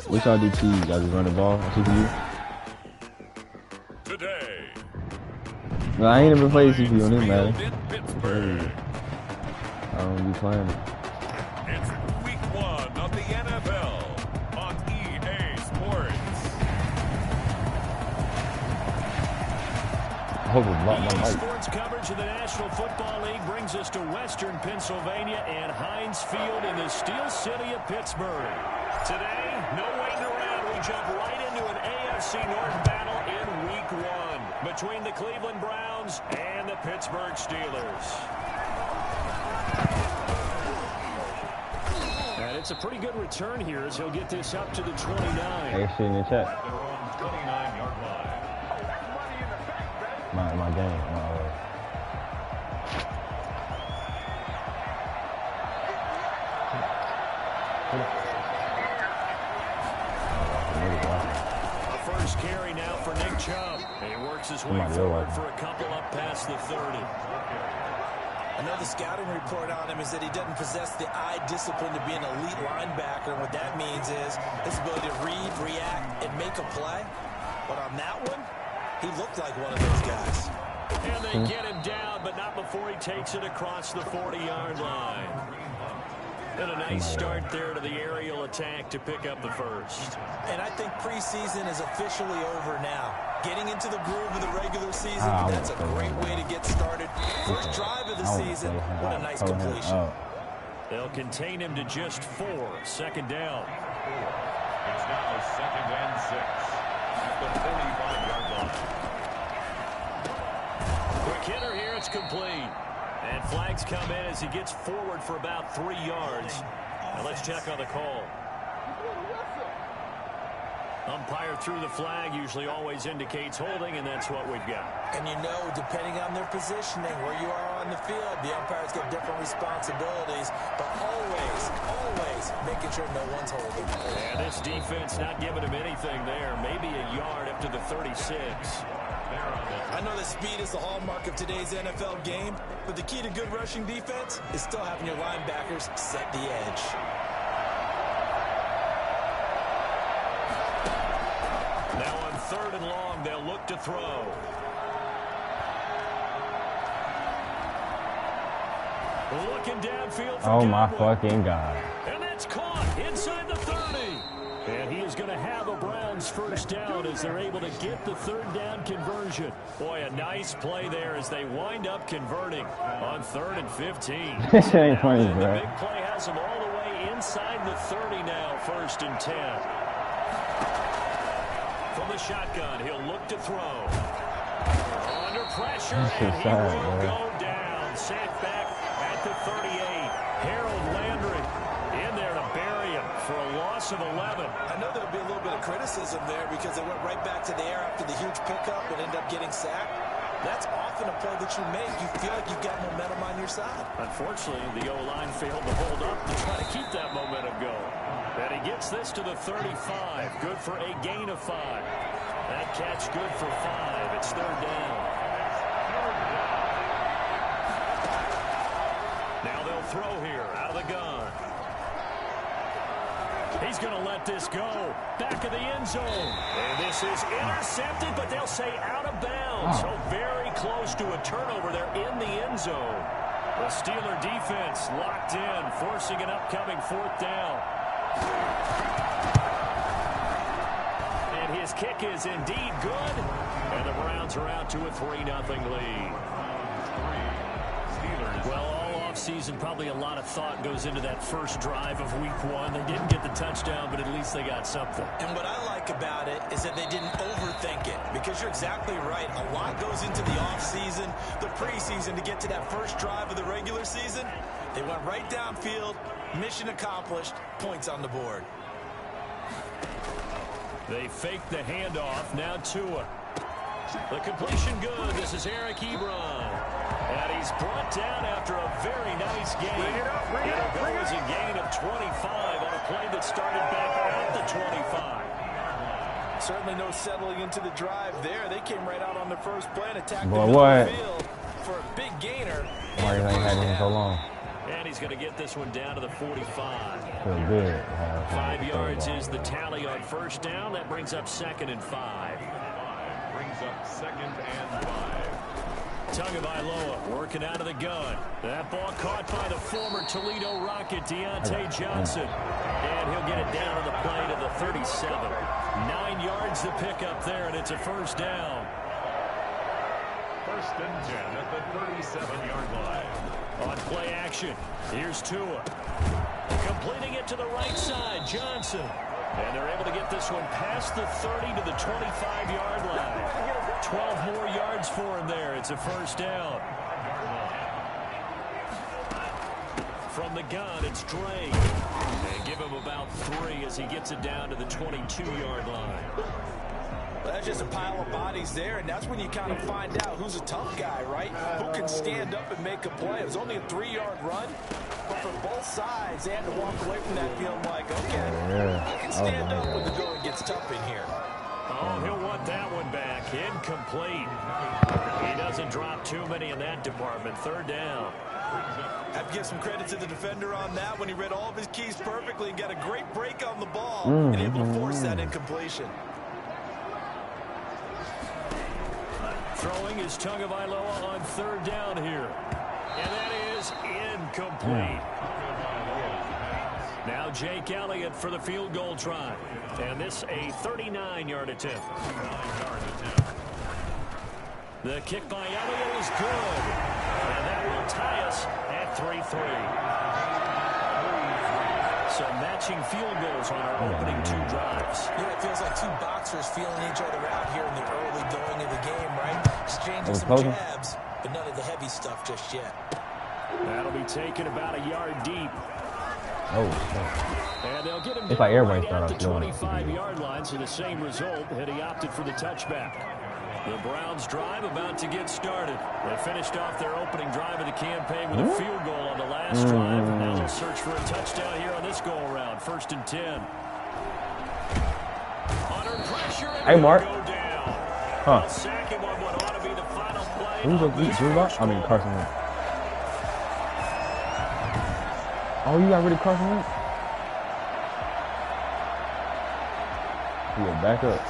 What y'all do to you? Y'all just run the ball on CPU? Today. No, I ain't never played CPU on this Madden. I don't be playing it. It's week 1 of the NFL on EA Sports. I hope it's not my mic. Sports coverage of the National Football League brings us to Western Pennsylvania and Heinz Field in the Steel City of Pittsburgh. Today, no waiting around. We jump right into an AFC North battle in week 1 between the Cleveland Browns and the Pittsburgh Steelers. And it's a pretty good return here as he'll get this up to the 29. Hey, shit in the chat. They're on the 29-yard line. My game. A first carry now for Nick Chubb. And he works his way forward for a couple up past the 30. Another scouting report on him is that he doesn't possess the eye discipline to be an elite linebacker. What that means is his ability to read, react, and make a play. But on that one, he looked like one of those guys. And they get him down, but not before he takes it across the 40-yard line. And a nice start there to the aerial attack to pick up the first. And I think preseason is officially over now. Getting into the groove of the regular season, that's a great way to get started. First drive of the season, what a nice completion. They'll contain him to just 4. Second down. It's now 2nd and 6 at the 45-yard line. Quick hitter here, it's complete. And flags come in as he gets forward for about 3 yards. Now let's check on the call. Umpire threw the flag, usually always indicates holding, and that's what we've got. And you know, depending on their positioning, where you are on the field, the umpires get different responsibilities, but always making sure no one's holding. And this defense not giving him anything there, maybe a yard up to the 36. I know that speed is the hallmark of today's NFL game, but the key to good rushing defense is still having your linebackers set the edge. Now on 3rd and long, they'll look to throw. Looking downfield for Oh my Cowboy. fucking god. And that's caught inside the 30. And he is going to have a Browns first down as they're able to get the 3rd down conversion. Boy, a nice play there as they wind up converting on 3rd and 15. This ain't funny, The bro. big play has them all the way inside the 30 now, 1st and 10. From the shotgun, he'll look to throw. Under pressure, and he will go down. Sent back at the 38. Harold Landry in there to bury him for a loss of 11. I know there'll be a little bit of criticism there because they went right back to the air after the huge pickup and ended up getting sacked. That's often a play that you make. You feel like you've got momentum on your side. Unfortunately, the O-line failed to hold up to try to keep that momentum going. And he gets this to the 35. Good for a gain of 5. That catch good for 5. It's 3rd down. Now they'll throw here out of the gun. He's going to let this go. Back of the end zone. And this is intercepted, but they'll say out of bounds. So very close to a turnover there in the end zone. The Steeler defense locked in, forcing an upcoming 4th down. And his kick is indeed good. And the Browns are out to a 3-0 lead. Well, all offseason, probably a lot of thought goes into that first drive of week 1. They didn't get the touchdown, but at least they got something. And what I like about it is that they didn't overthink it, because you're exactly right. A lot goes into the offseason, the preseason, to get to that first drive of the regular season. They went right downfield, mission accomplished, points on the board. They faked the handoff, now Tua. The completion good. This is Eric Ebron. And he's brought down after a very nice gain. It'll go as a gain of 25 on a play that started back at the 25. Certainly no settling into the drive there. They came right out on the first play and attacked Boy, the what? field for a big gainer. Why you ain't had him so long? And he's going to get this one down to the 45. Feel good. 5 yards is the tally on first down. That brings up 2nd and 5. Brings up 2nd and 5. Tagovailoa working out of the gun. That ball caught by the former Toledo Rocket, Deontay Johnson. And he'll get it down to the play to the 37. 9 yards to pick up there, and it's a first down. 1st and 10 at the 37-yard line. On play action, here's Tua. Completing it to the right side, Johnson. And they're able to get this one past the 30 to the 25-yard line. 12 more yards for him there. It's a first down. From the gun, it's Drake. And give him about 3 as he gets it down to the 22-yard line. Well, that's just a pile of bodies there, and that's when you kind of find out who's a tough guy, right? Who can stand up and make a play. It was only a 3-yard run, but for both sides, they had to walk away from that feeling like, okay, I can stand up when the going gets tough in here. Oh, he'll want that one back. Incomplete. He doesn't drop too many in that department. 3rd down. Have to give some credit to the defender on that when he read all of his keys perfectly and got a great break on the ball and able to force that incompletion. Throwing is Tagovailoa on 3rd down here. And that is incomplete. Now Jake Elliott for the field goal try. And this a 39-yard attempt. The kick by Elliott is good. And that will tie us at 3-3. So matching field goals on our opening 2 drives. Yeah, it feels like 2 boxers feeling each other out here in the early going of the game, right? Exchanging some jabs, but none of the heavy stuff just yet. That'll be taken about a yard deep. Oh, and they'll get him it's like everybody right at the started 25-yard line, so the same result, had he opted for the touchback. The Browns' drive about to get started. They finished off their opening drive of the campaign with a field goal on the last drive. Now they'll search for a touchdown here on this go-around. 1st and 10. Under pressure, and hey, Mark. go down. Huh. Sack him on what ought to be the final play. Who's a I mean, Carson Wentz. Oh, you got rid of Carson Wentz? Yeah, back up.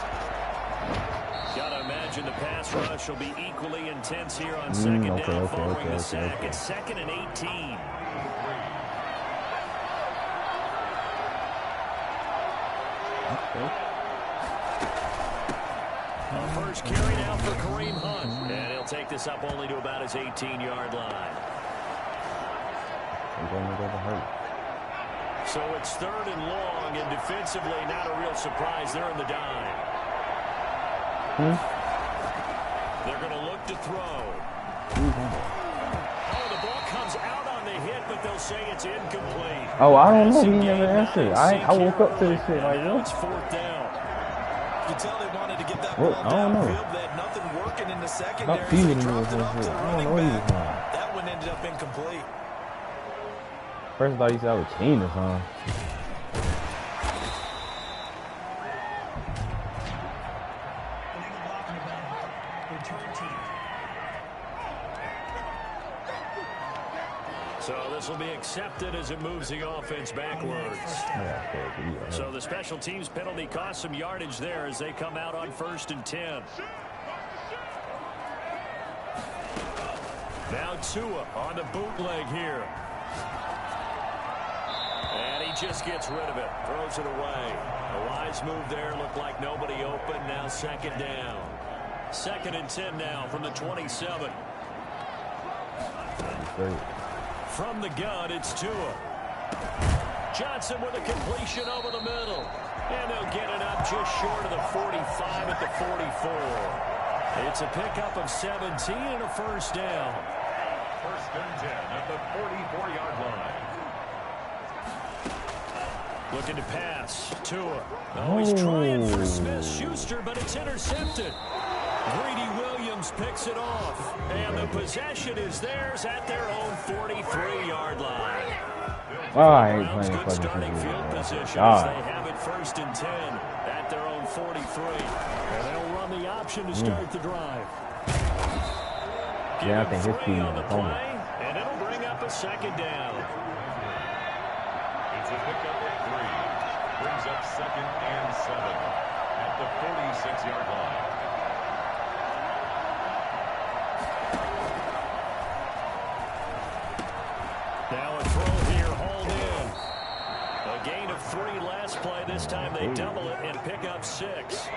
Gotta imagine the pass rush will be equally intense here on 2nd down following the sack. It's 2nd and 18. A first carry now for Kareem Hunt. And he'll take this up only to about his 18-yard line. So it's 3rd and long, and defensively not a real surprise. They're in the dime. They're going to look to throw. Oh, the ball comes out on the hit, but they'll say it's incomplete. Oh, I don't know. He never answered. I woke up to this shit like, now what? it's 4th down. You can tell they wanted to get that ball downfield. They had nothing working in the secondary. Not So feeding they me dropped with it off this to shit. the I don't running know what he was back. on. That one ended up incomplete. First I thought you said I was cheating or something. So this will be accepted as it moves the offense backwards. So the special teams penalty cost some yardage there as they come out on 1st and 10. Now Tua on the bootleg here. And he just gets rid of it. Throws it away. A wise move there. Looked like nobody open. Now 2nd down. 2nd and 10 now from the 27. From the gun, it's Tua. Johnson with a completion over the middle. And they'll get it up just short of the 45 at the 44. It's a pickup of 17 and a first down. 1st and 10 at the 44-yard line. Looking to pass. Tua. Oh, he's trying for Smith-Schuster, but it's intercepted. Greedy Williams picks it off. And the possession is theirs at their own 43-yard line. Oh, I ain't Browns playing good fucking starting field position as they have it 1st and 10 at their own 43. And they'll run the option to start the drive. Yeah, I think his team on the is home. play, and it'll bring up a second down. It's a pickup of 3. Brings up 2nd and 7 at the 46-yard line. Now a throw here, hauled in. A gain of 3 last play. This time they double it and pick up 6.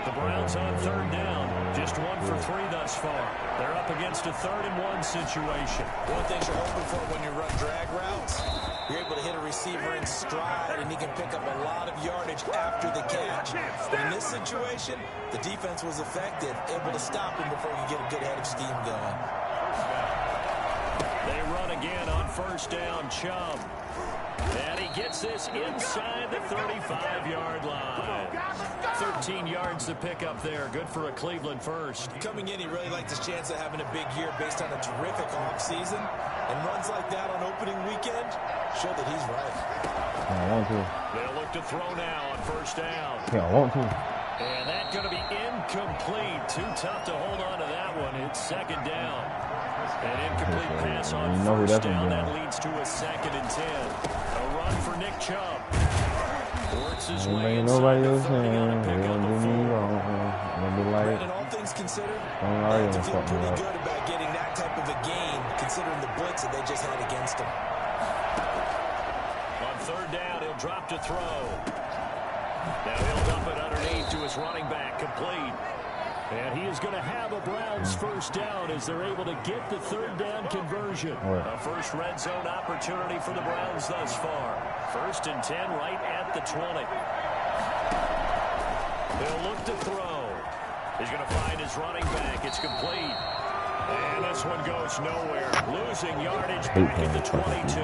The Browns on 3rd down. Just 1 for 3 thus far. They're up against a 3rd and 1 situation. One thing you're hoping for when you run drag routes, you're able to hit a receiver in stride, and he can pick up a lot of yardage after the catch. But in this situation, the defense was effective, able to stop him before he could get a good head of steam going. They run again on 1st down. Chubb. And he gets this inside the 35-yard line. 13 yards to pick up there. Good for a Cleveland first. Coming in, he really liked his chance of having a big year based on a terrific offseason. And runs like that on opening weekend show that he's right. I want to. They'll look to throw now on 1st down. Yeah, I want to. And that's going to be incomplete. Too tough to hold on to that one. It's 2nd down. An incomplete pass on 1st down. That leads to a 2nd and 10. A run for Nick Chubb. Works his way inside the 30 on a pickup of 4. And all things considered, they have to feel pretty good about getting that type of a gain, considering the blitz that they just had against him. On 3rd down, he'll drop to throw. Now he'll dump it underneath to his running back, complete. And he is going to have a Browns 1st down as they're able to get the 3rd down conversion. A first red zone opportunity for the Browns thus far. 1st and 10 right at the 20. He'll look to throw. He's going to find his running back. It's complete. And this one goes nowhere. Losing yardage back at the 22.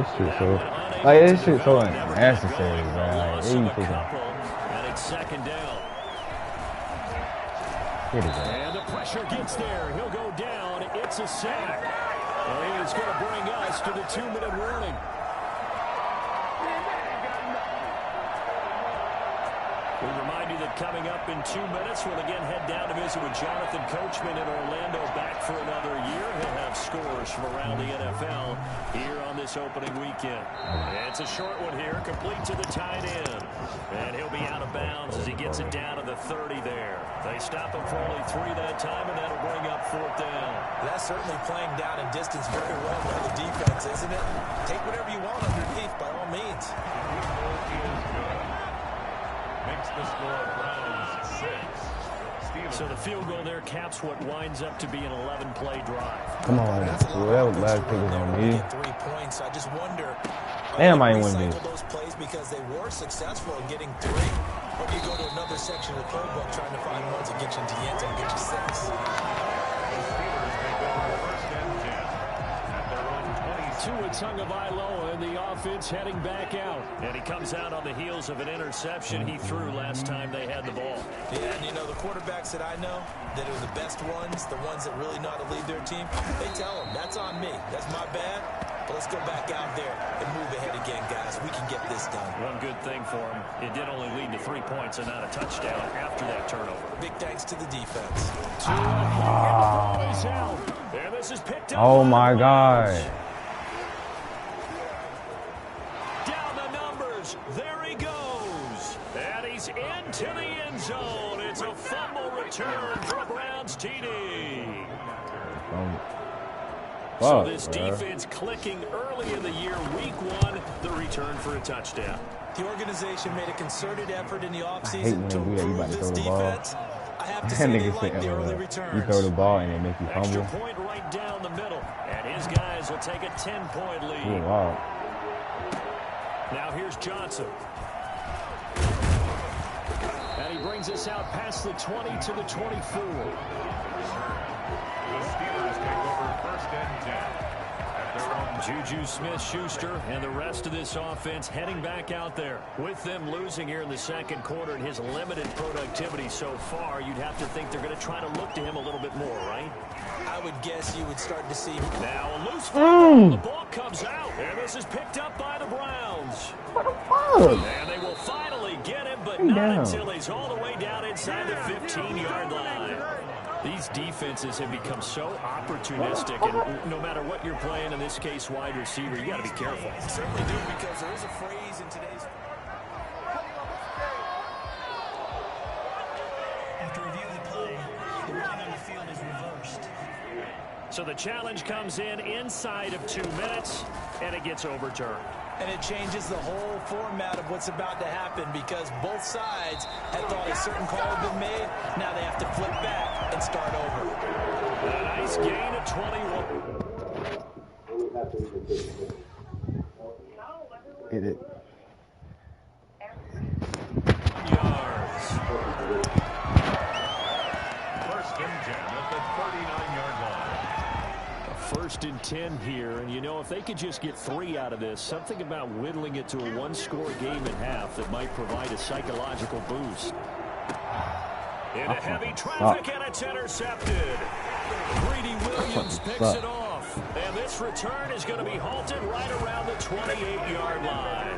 This shit so, like, this shit so unnecessary, man. And it's 2nd down. And the pressure gets there. He'll go down. It's a sack. And he's going to bring us to the 2-minute warning. We remind you that coming up in 2 minutes, we'll again head down to visit with Jonathan Coachman in Orlando, back for another year. He'll have scores from around the NFL here on this opening weekend. And it's a short one here, complete to the tight end. And he'll be out of bounds as he gets it down to the 30 there. They stop him for only 3 that time, and that'll bring up 4th down. That's certainly playing down in distance very well by the defense, isn't it? Take whatever you want underneath, by all means. Makes the score Browns 6. So the field goal there caps what winds up to be an 11-play drive. Come on, that was bad pickers on me. 3 points. I just wonder. Damn, I ain't win this. Those plays because they were successful in getting 3. Or do you go to another section of the playbook trying to find ones that get you into the end zone, get you 6? Tua Tagovailoa and the offense heading back out. And he comes out on the heels of an interception he threw last time they had the ball. Yeah, and you know, the quarterbacks that I know that are the best ones, the ones that really know how to lead their team, they tell them, that's on me. That's my bad. But let's go back out there and move ahead again, guys. We can get this done. One good thing for him, it did only lead to 3 points and not a touchdown after that turnover. Big thanks to the defense. And this is picked up. Oh, my God. There he goes. And he's into the end zone. It's a fumble return for a Browns TD. So this defense clicking early in the year, week 1, the return for a touchdown. The organization made a concerted effort in the offseason to improve this defense. I have to say they like the early returns. You throw the ball and they make you fumble. Extra point right down the middle. And his guys will take a 10-point lead. Oh, wow. Now here's Johnson. And he brings us out past the 20 to the 24. The Steelers take over 1st and 10. Juju Smith-Schuster and the rest of this offense heading back out there. With them losing here in the 2nd quarter and his limited productivity so far, you'd have to think they're going to try to look to him a little bit more, right? I would guess you would start to see. Now a loose football. The ball comes out. And this is picked up by the Browns. What the fuck? And they will finally get him, but not until he's all the way down inside the 15-yard line. These defenses have become so opportunistic, and no matter what you're playing, in this case, wide receiver, you got to be careful. You certainly do, because there is a phrase in today's... After reviewing the play, the ruling on the field is reversed. So the challenge comes in inside of 2 minutes, and it gets overturned. And it changes the whole format of what's about to happen, because both sides had thought a certain call had been made. Now they have to flip back and start over. A nice gain of 21. Hit it. Yards. First and 10 at the 39-yard line. First and 10 here, and you know, if they could just get 3 out of this, something about whittling it to a one-score game at half that might provide a psychological boost. In a heavy traffic, and it's intercepted. Greedy Williams picks it off, and this return is going to be halted right around the 28-yard line.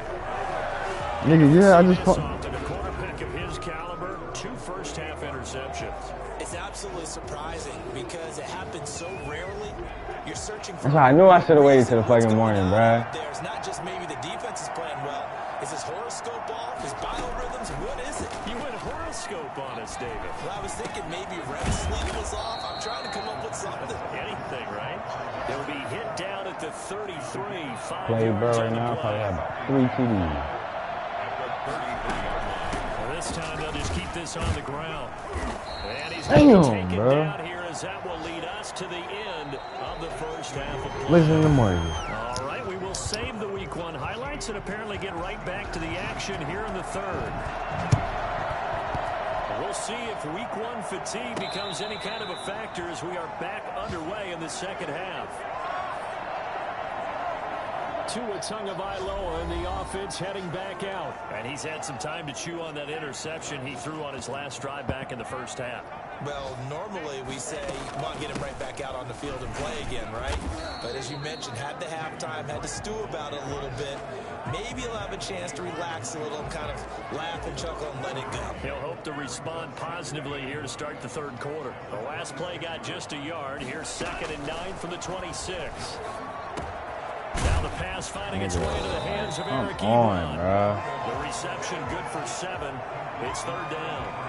Nigga, yeah, I just caught. A quarterback of his caliber, 2 first-half interceptions. It's absolutely surprising because it happens so rarely. You're searching for... I knew I should have waited till the fucking morning, bruh. There's not just maybe the defense is playing well. Is his horoscope off? His biorhythms? What is it? You went horoscope on us, David. Well, I was thinking maybe REM sleep was off. I'm trying to come up with something. Anything, right? They'll be hit down at the 33. 5 Play yards bro right on the now, play. probably have about 3 TDs. Well, this time they'll just keep this on the ground. And he's going to take it down here, as that will lead us to the end of the first half of play. Listen to Morgan. All right, we will save the Week 1 highlights and apparently get right back to the action here in the third. We'll see if Week 1 fatigue becomes any kind of a factor as we are back underway in the second half. Tua Tagovailoa in the offense heading back out. And he's had some time to chew on that interception he threw on his last drive back in the first half. Well, normally we say you want to get him right back out on the field and play again, right? But as you mentioned, had the halftime, had to stew about it a little bit. Maybe he'll have a chance to relax a little, kind of laugh and chuckle and let it go. He'll hope to respond positively here to start the third quarter. The last play got just a yard. Here's 2nd and 9 from the 26. Now the pass finding its way into the hands of Eric Ebron. The reception good for 7. It's third down.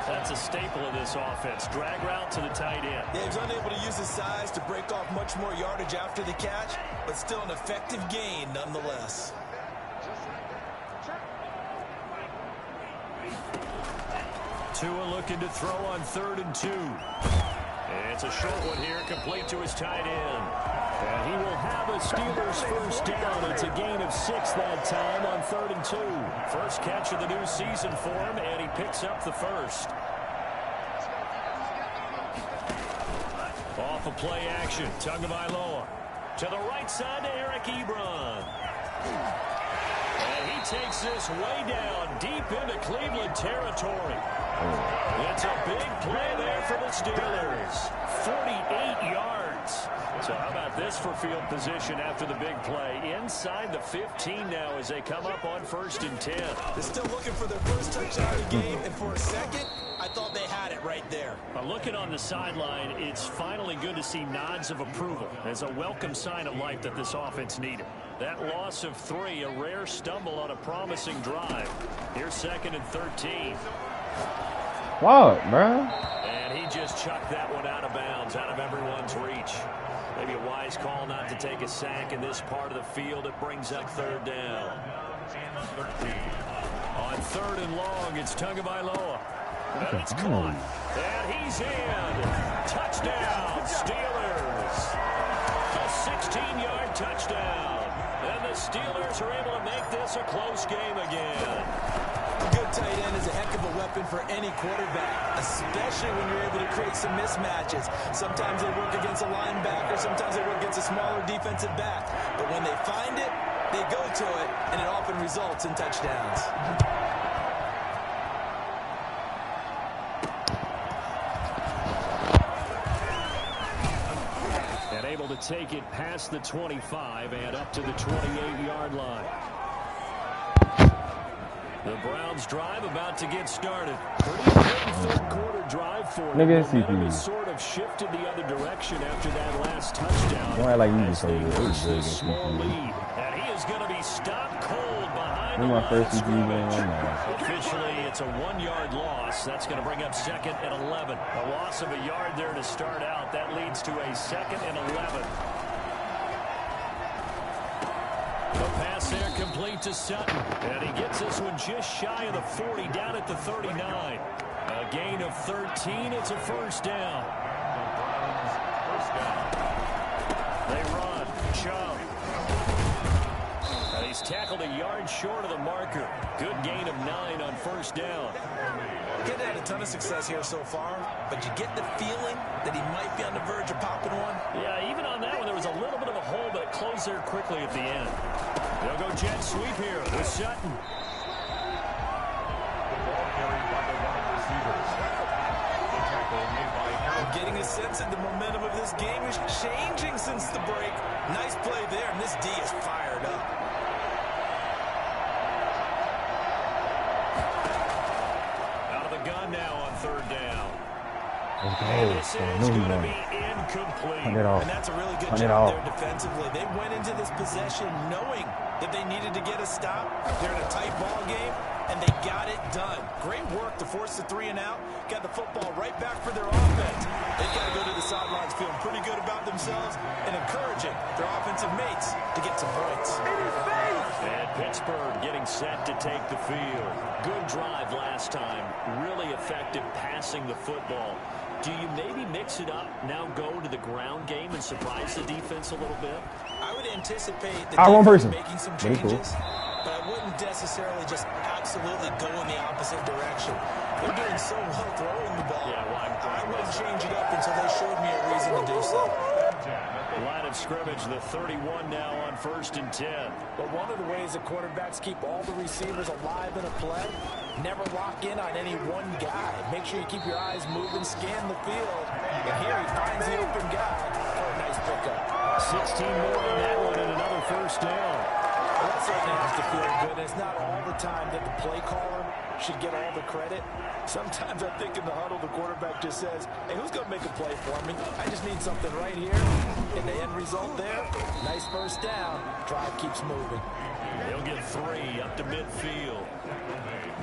That's a staple of this offense. Drag route to the tight end. Yeah, he was unable to use his size to break off much more yardage after the catch, but still an effective gain nonetheless. Tua looking to throw on 3rd and 2. It's a short one here, complete to his tight end. And he will have a Steelers first down. It's a gain of 6 that time on 3rd and 2. First catch of the new season for him, and he picks up the first. Off of play action, Tagovailoa to the right side to Eric Ebron. And he takes this way down, deep into Cleveland territory. It's a big play there for the Steelers. 48 yards. So how about this for field position after the big play? Inside the 15 now as they come up on 1st and 10. They're still looking for their first touchdown of the game, and for a second, I thought they had it right there. Looking on the sideline, it's finally good to see nods of approval as a welcome sign of life that this offense needed. That loss of 3, a rare stumble on a promising drive. Here's 2nd and 13. What, bro? And he just chucked that one out of bounds, out of everyone's reach. Maybe a wise call not to take a sack in this part of the field. It brings up 3rd down. On 3rd and long, it's Tagovailoa. And it's caught. And he's in. Touchdown, Steelers. A 16-yard touchdown. And the Steelers are able to make this a close game again. A good tight end is a heck of a weapon for any quarterback, especially when you're able to create some mismatches. Sometimes they work against a linebacker, sometimes they work against a smaller defensive back. But when they find it, they go to it, and it often results in touchdowns. And able to take it past the 25 and up to the 28-yard line. The Browns drive about to get started. Pretty important third quarter drive for them. Nigga, Momentum CPU. has sort of shifted the other direction after that last touchdown. Don't act like you As just say they it. It was nurse good this against small CPU. lead. And he is going to be stopped cold behind This is the my line first of CPU game scrimmage. on there. Officially, it's a 1-yard loss. That's going to bring up 2nd and 11. A loss of a yard there to start out. That leads to a 2nd and 11. The pass there complete to Sutton. And he gets this one just shy of the 40, down at the 39. A gain of 13. It's a first down. They run. Chubb. And he's tackled a yard short of the marker. Good gain of 9 on first down. Getting had a ton of success here so far, but you get the feeling that he might be on the verge of popping one. Yeah, even on that one, there was a little bit of a hole, but it closed there quickly at the end. They'll go jet sweep here with Sutton. I'm getting a sense that the momentum of this game is changing since the break. Nice play there, and this D is fired up. Out of the gun now on third down. Let's This go. is So, going to one. be incomplete. Turn it off. And that's a really good Turn it job off. there defensively. They went into this possession knowing that they needed to get a stop. They're in a tight ball game, and they got it done. Great work to force the 3 and out. Got the football right back for their offense. They've got to go to the sidelines feeling pretty good about themselves and encouraging their offensive mates to get some points. And Pittsburgh getting set to take the field. Good drive last time. Really effective passing the football. Do you maybe mix it up, now go to the ground game and surprise the defense a little bit? I would anticipate the One defense person. making some Very cool. changes, but I wouldn't necessarily just absolutely go in the opposite direction. They're doing so well throwing the ball. Yeah, well, I wouldn't change it up until they showed me a reason to do so. Line of scrimmage, the 31 now on 1st and 10. But one of the ways that quarterbacks keep all the receivers alive in a play, never lock in on any one guy. Make sure you keep your eyes moving, scan the field. And here he finds the open guy for a nice pickup. 16 more on that one and another first down. Well, that certainly has to feel good. It's not all the time that the play caller should get all the credit. Sometimes I think in the huddle, the quarterback just says, hey, who's going to make a play for me? I just need something right here. And the end result there, nice first down. Drive keeps moving. He'll get 3 up to midfield.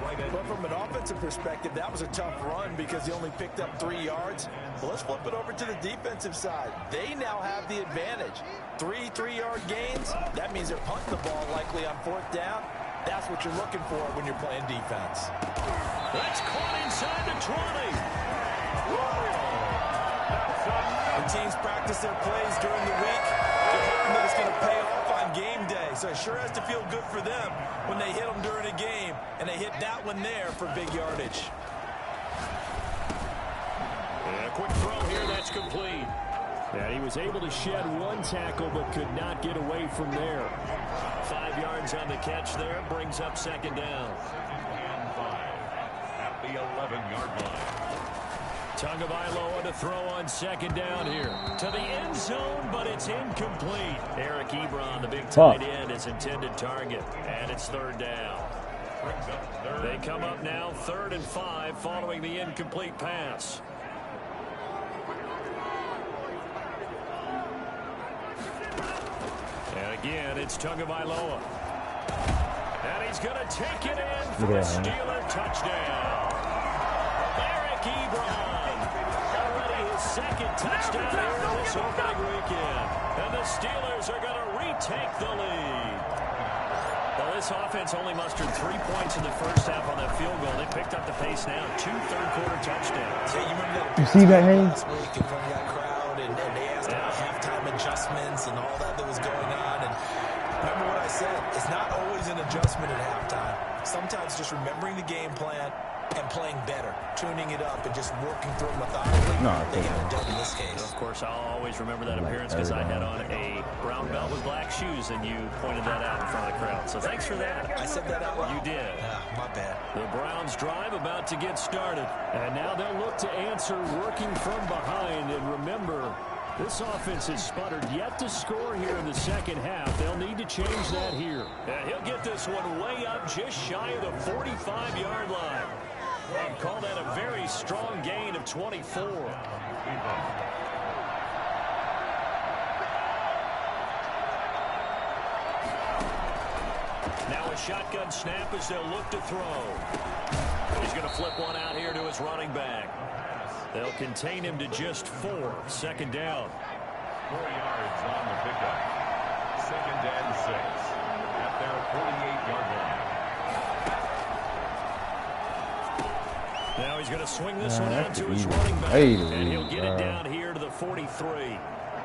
But from an offensive perspective, that was a tough run because he only picked up 3 yards. Well, let's flip it over to the defensive side. They now have the advantage. 3 3-yard gains. That means they're punting the ball likely on 4th down. That's what you're looking for when you're playing defense. That's caught inside the 20. The teams practice their plays during the week. They're hoping that it's going to pay off on game day. So it sure has to feel good for them when they hit them during a game. And they hit that one there for big yardage. And a quick throw here, that's complete. And he was able to shed 1 tackle but could not get away from there. 5 yards on the catch there, brings up 2nd down. At the 11-yard line. Tagovailoa to throw on 2nd down here. To the end zone, but it's incomplete. Eric Ebron, the big tight end, is intended target. And it's 3rd down. They come up now 3rd and 5 following the incomplete pass. And again, it's Tagovailoa. And he's going to take it in for a Steeler touchdown. Eric Ebron. Already his 2nd touchdown here this opening weekend. And the Steelers are going to retake the lead. Well, this offense only mustered 3 points in the first half on that field goal. They picked up the pace now. 2 third-quarter touchdowns. Yeah, you remember that? You see that, Hayes? Last week in front of that crowd, and they asked about halftime adjustments and all that was going on. And remember what I said? It's not always an adjustment at halftime. Sometimes just remembering the game plan and playing better, tuning it up, and just working through it methodically. They got it done in this case. Of course, I'll always remember that appearance because I had on a brown belt with black shoes, and you pointed that out in front of the crowd. So thanks for that. I said that out loud. You did. My bad. The Browns drive about to get started. And now they'll look to answer working from behind. And remember, This offense has sputtered yet to score here in the second half. They'll need to change that here. And he'll get this one way up just shy of the 45-yard line. And call that a very strong gain of 24. Now a shotgun snap as they'll look to throw. He's going to flip one out here to his running back. They'll contain him to just 4. Second down. 4 yards on the pickup. Second and 6 at their 48-yard line. Now he's going to swing this one out to his running back. And he'll get it down here to the 43.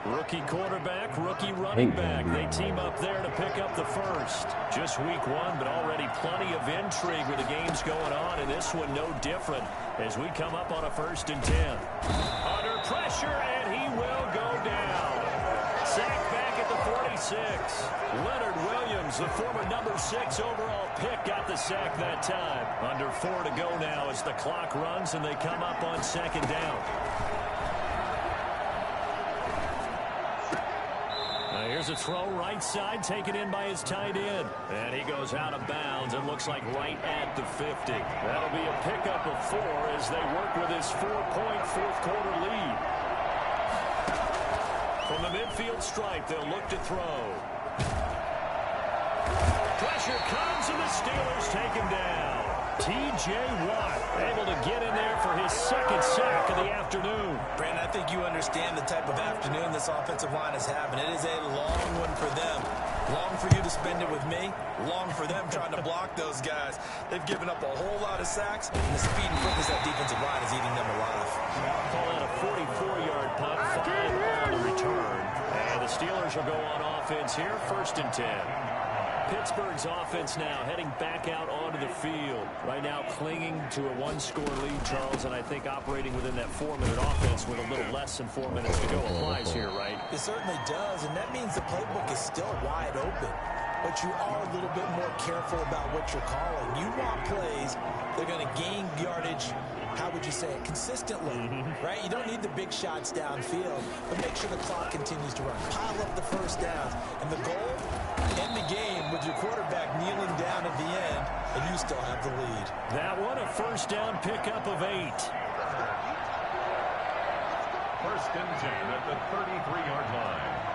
Rookie quarterback, rookie running back. They team up there to pick up the first. Just week 1, but already plenty of intrigue with the games going on, and this one no different as we come up on a 1st and 10. Under pressure, and he will go down. Sacked back at the 46. Leonard Williams, the former number 6 overall pick, got the sack that time. Under 4 to go now as the clock runs, and they come up on 2nd down. Here's a throw right side, taken in by his tight end. And he goes out of bounds and looks like right at the 50. That'll be a pickup of 4 as they work with his 4-point 4th quarter lead. From the midfield stripe, they'll look to throw. Pressure comes and the Steelers take him down. T.J. Watt able to get in there for his 2nd sack of the afternoon. Brandon, I think you understand the type of afternoon this offensive line is having. It is a long one for them. Long for you to spend it with me. Long for them trying to block those guys. They've given up a whole lot of sacks, and the speed and quickness of that defensive line is eating them alive. Call out a 44-yard punt, 5 on the return. And the Steelers will go on offense here, 1st and 10. Pittsburgh's offense now heading back out onto the field. Right now clinging to a 1-score lead, Charles, and I think operating within that 4-minute offense with a little less than 4 minutes to go applies here, right? It certainly does, and that means the playbook is still wide open. But you are a little bit more careful about what you're calling. You want plays, they're going to gain yardage, how would you say it, consistently, right? You don't need the big shots downfield, but make sure the clock continues to run. Pile up the first downs, and the goal, end the game with your quarterback kneeling down at the end, and you still have the lead. That one, a 1st down pickup of 8. 1st and 10 at the 33-yard line.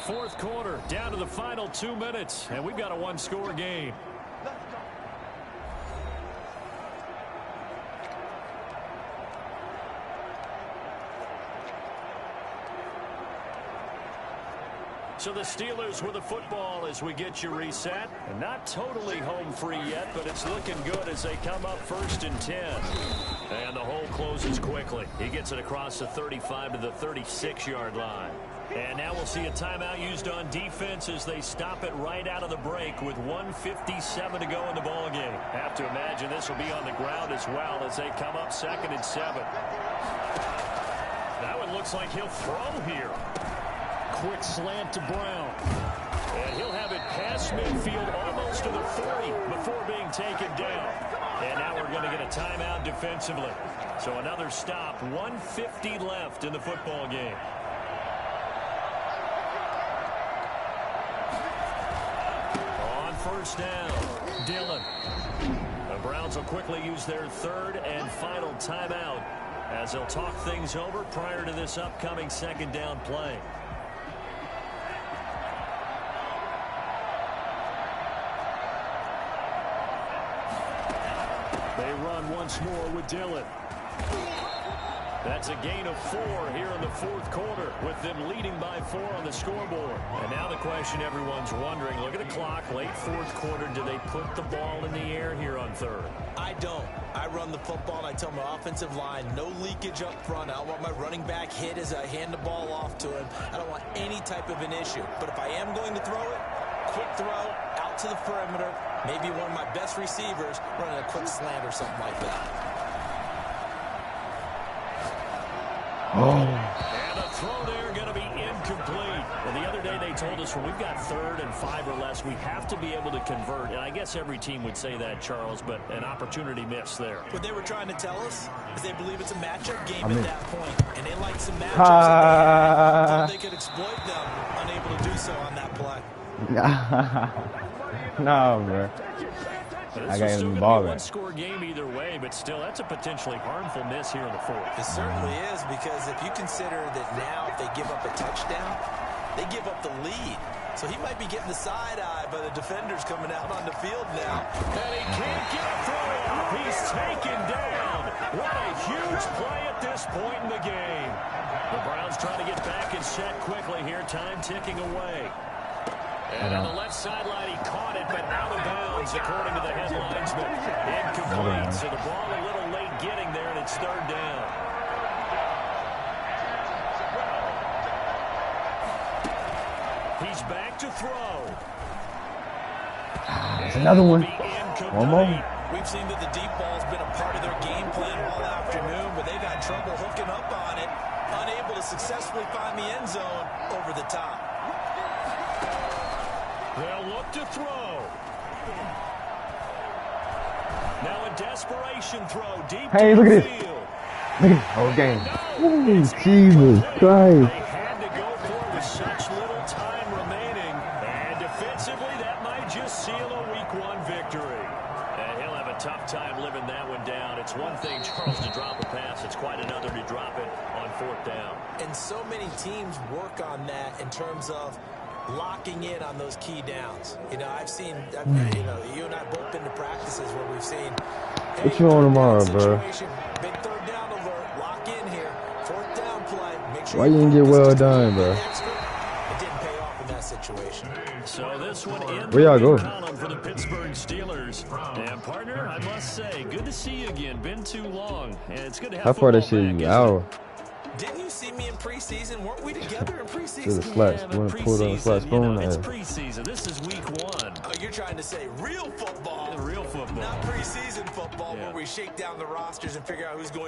Fourth quarter, down to the final 2 minutes, and we've got a 1-score game. So the Steelers with the football as we get you reset. And not totally home free yet, but it's looking good as they come up 1st and 10. And the hole closes quickly. He gets it across the 35 to the 36-yard line. And now we'll see a timeout used on defense as they stop it right out of the break with 1:57 to go in the ballgame. Have to imagine this will be on the ground as well as they come up 2nd and 7. That one looks like he'll throw here. Quick slant to Brown. And he'll have it past midfield almost to the 40 before being taken down. And now we're going to get a timeout defensively. So another stop, 1:50 left in the football game. On 1st down, Dillon. The Browns will quickly use their 3rd and final timeout as they'll talk things over prior to this upcoming 2nd down play. They run once more with Dillon. That's a gain of 4 here in the 4th quarter with them leading by 4 on the scoreboard. And now the question everyone's wondering, look at the clock, late 4th quarter, do they put the ball in the air here on 3rd? I don't. I run the football and I tell my offensive line, no leakage up front. I don't want my running back hit as I hand the ball off to him. I don't want any type of an issue. But if I am going to throw it, quick throw, out to the perimeter, maybe one of my best receivers running a quick slant or something like that. And a throw there going to be incomplete. Well, the other day they told us when we've got 3rd and 5 or less, we have to be able to convert. And I guess every team would say that, Charles, but an opportunity missed there. What they were trying to tell us is they believe it's a matchup game at that point. And they like some matchups that they had, so they could exploit them, unable to do so on that play. Nah, bro. I got him the ball back. One-score game either way, but still, that's a potentially harmful miss here in the 4th. It certainly is, because if you consider that now if they give up a touchdown, they give up the lead. So he might be getting the side eye by the defenders coming out on the field now. And he can't get a throw off. He's taken down. What a huge play at this point in the game. The Browns trying to get back and set quickly here. Time ticking away. And on the left sideline, he caught it, but out of bounds, according to the headlines. But incomplete, so the ball a little late getting there, and it's 3rd down. He's back to throw. There's another one. One more. We've seen that the deep ball's been a part of their game plan all afternoon, but they've had trouble hooking up on it, unable to successfully find the end zone over the top. They'll look to throw. Now a desperation throw deep Hey, look at this. Look at this whole game. Ooh, Jesus Christ. They had to go for it with such little time remaining. And defensively, that might just seal a Week 1 victory. And he'll have a tough time living that one down. It's one thing, Charles, to drop a pass. It's quite another to drop it on 4th down. And so many teams work on that in terms of locking in on those key downs. You know, I've seen, you and I both been to practices where we've seen, hey, what you on tomorrow, bro? Big 3rd down alert, lock in here, 4th down play. Make sure Why you didn't get well done, bro? It didn't pay off in that situation. So this one in Where y'all go? column for the Pittsburgh Steelers. And partner, I must say, good to see you again. Been too long, and it's good to have How far that football shit back, you isn't out? Didn't you see me in preseason? Weren't we together in To the preseason? flat but spoon, pulled on the flat preseason, spoon. it's preseason. This is Week 1. Oh, you're trying to say real football. Real football. Not preseason football Yeah. where we shake down the rosters and figure out who's going